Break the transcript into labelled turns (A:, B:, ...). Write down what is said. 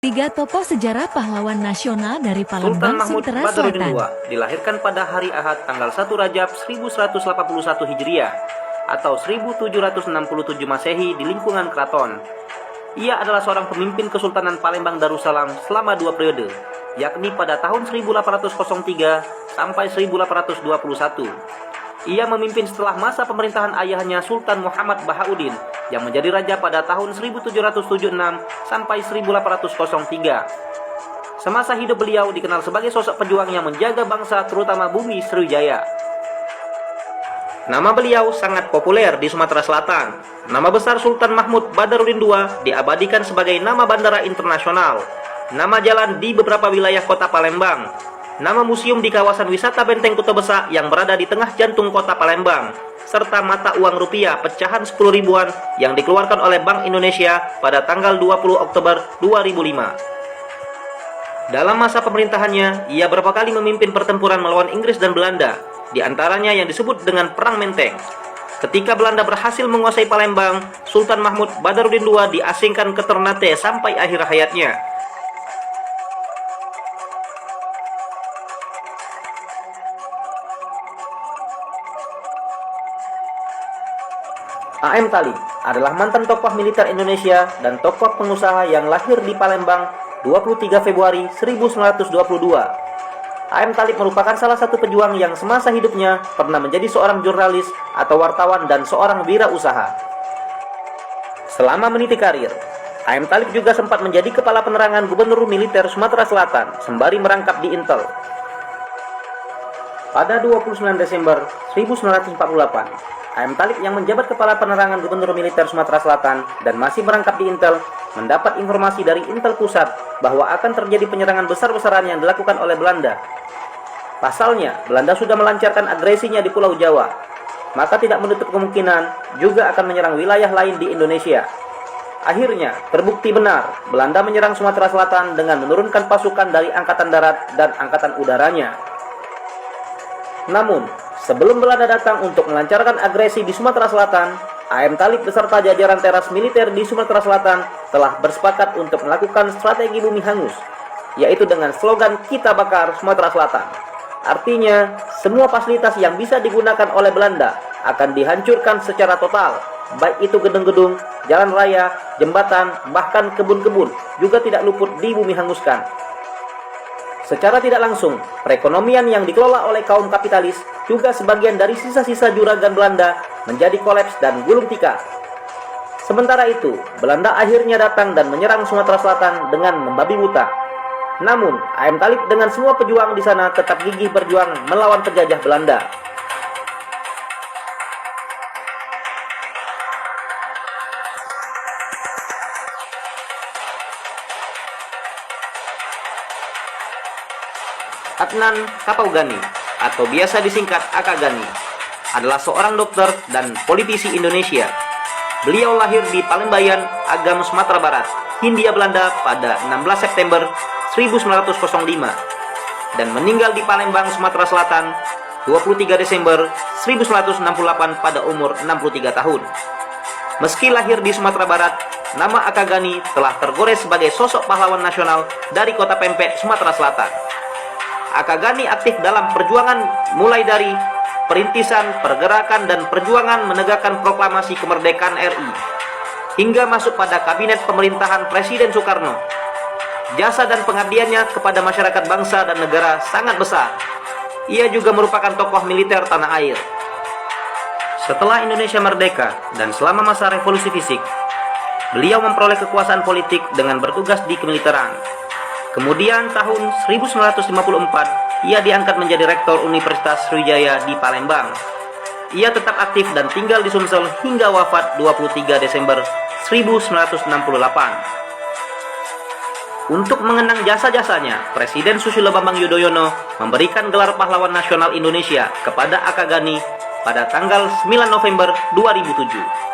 A: Tiga tokoh sejarah pahlawan nasional dari
B: Sultan
A: Palembang,
B: Mahmud
A: Sumatera
B: Badarudin
A: Selatan.
B: II dilahirkan pada hari Ahad tanggal 1 Rajab 1181 Hijriah atau 1767 Masehi di lingkungan keraton. Ia adalah seorang pemimpin Kesultanan Palembang Darussalam selama 2 periode, yakni pada tahun 1803 sampai 1821. Ia memimpin setelah masa pemerintahan ayahnya Sultan Muhammad Bahauddin yang menjadi raja pada tahun 1776 sampai 1803. Semasa hidup beliau dikenal sebagai sosok pejuang yang menjaga bangsa terutama bumi Sriwijaya. Nama beliau sangat populer di Sumatera Selatan. Nama besar Sultan Mahmud Badarudin II diabadikan sebagai nama bandara internasional, nama jalan di beberapa wilayah kota Palembang, nama museum di kawasan wisata Benteng Kuto Besak yang berada di tengah jantung kota Palembang, serta mata uang rupiah pecahan 10 ribuan yang dikeluarkan oleh Bank Indonesia pada tanggal 20 Oktober 2005. Dalam masa pemerintahannya, ia berapa kali memimpin pertempuran melawan Inggris dan Belanda, di antaranya yang disebut dengan Perang Menteng. Ketika Belanda berhasil menguasai Palembang, Sultan Mahmud Badarudin II diasingkan ke Ternate sampai akhir hayatnya. A.M. Talib adalah mantan tokoh militer Indonesia dan tokoh pengusaha yang lahir di Palembang 23 Februari 1922. A.M. Talib merupakan salah satu pejuang yang semasa hidupnya pernah menjadi seorang jurnalis atau wartawan dan seorang wirausaha. Selama meniti karir, A.M. Talib juga sempat menjadi kepala penerangan Gubernur Militer Sumatera Selatan sembari merangkap di Intel. Pada 29 Desember 1948, A.M. Talib yang menjabat Kepala Penerangan Gubernur Militer Sumatera Selatan dan masih merangkap di Intel, mendapat informasi dari Intel Pusat bahwa akan terjadi penyerangan besar-besaran yang dilakukan oleh Belanda. Pasalnya, Belanda sudah melancarkan agresinya di Pulau Jawa, maka tidak menutup kemungkinan juga akan menyerang wilayah lain di Indonesia. Akhirnya, terbukti benar, Belanda menyerang Sumatera Selatan dengan menurunkan pasukan dari Angkatan Darat dan Angkatan Udaranya. Namun, sebelum Belanda datang untuk melancarkan agresi di Sumatera Selatan, A.M. Talib beserta jajaran teras militer di Sumatera Selatan telah bersepakat untuk melakukan strategi bumi hangus, yaitu dengan slogan "Kita bakar Sumatera Selatan". Artinya, semua fasilitas yang bisa digunakan oleh Belanda akan dihancurkan secara total, baik itu gedung-gedung, jalan raya, jembatan, bahkan kebun-kebun juga tidak luput di bumi hanguskan. Secara tidak langsung, perekonomian yang dikelola oleh kaum kapitalis juga sebagian dari sisa-sisa juragan Belanda menjadi kolaps dan gulung tikar. Sementara itu, Belanda akhirnya datang dan menyerang Sumatera Selatan dengan membabi buta. Namun, A.M. Talib dengan semua pejuang di sana tetap gigih berjuang melawan penjajah Belanda. Adnan Kapaugani atau biasa disingkat Akagani adalah seorang dokter dan politisi Indonesia. Beliau lahir di Palembayan, Agam, Sumatera Barat, Hindia Belanda pada 16 September 1905 dan meninggal di Palembang, Sumatera Selatan 23 Desember 1968 pada umur 63 tahun. Meski lahir di Sumatera Barat, nama Akagani telah tergores sebagai sosok pahlawan nasional dari Kota Pempek, Sumatera Selatan. Akagani aktif dalam perjuangan mulai dari perintisan, pergerakan, dan perjuangan menegakkan proklamasi kemerdekaan RI hingga masuk pada kabinet pemerintahan Presiden Soekarno. Jasa dan pengabdiannya kepada masyarakat bangsa dan negara sangat besar. Ia juga merupakan tokoh militer tanah air. Setelah Indonesia merdeka dan selama masa revolusi fisik, beliau memperoleh kekuasaan politik dengan bertugas di kemiliteran. Kemudian tahun 1954, ia diangkat menjadi rektor Universitas Sriwijaya di Palembang. Ia tetap aktif dan tinggal di Sumsel hingga wafat 23 Desember 1968. Untuk mengenang jasa-jasanya, Presiden Susilo Bambang Yudhoyono memberikan gelar Pahlawan Nasional Indonesia kepada Akagani pada tanggal 9 November 2007.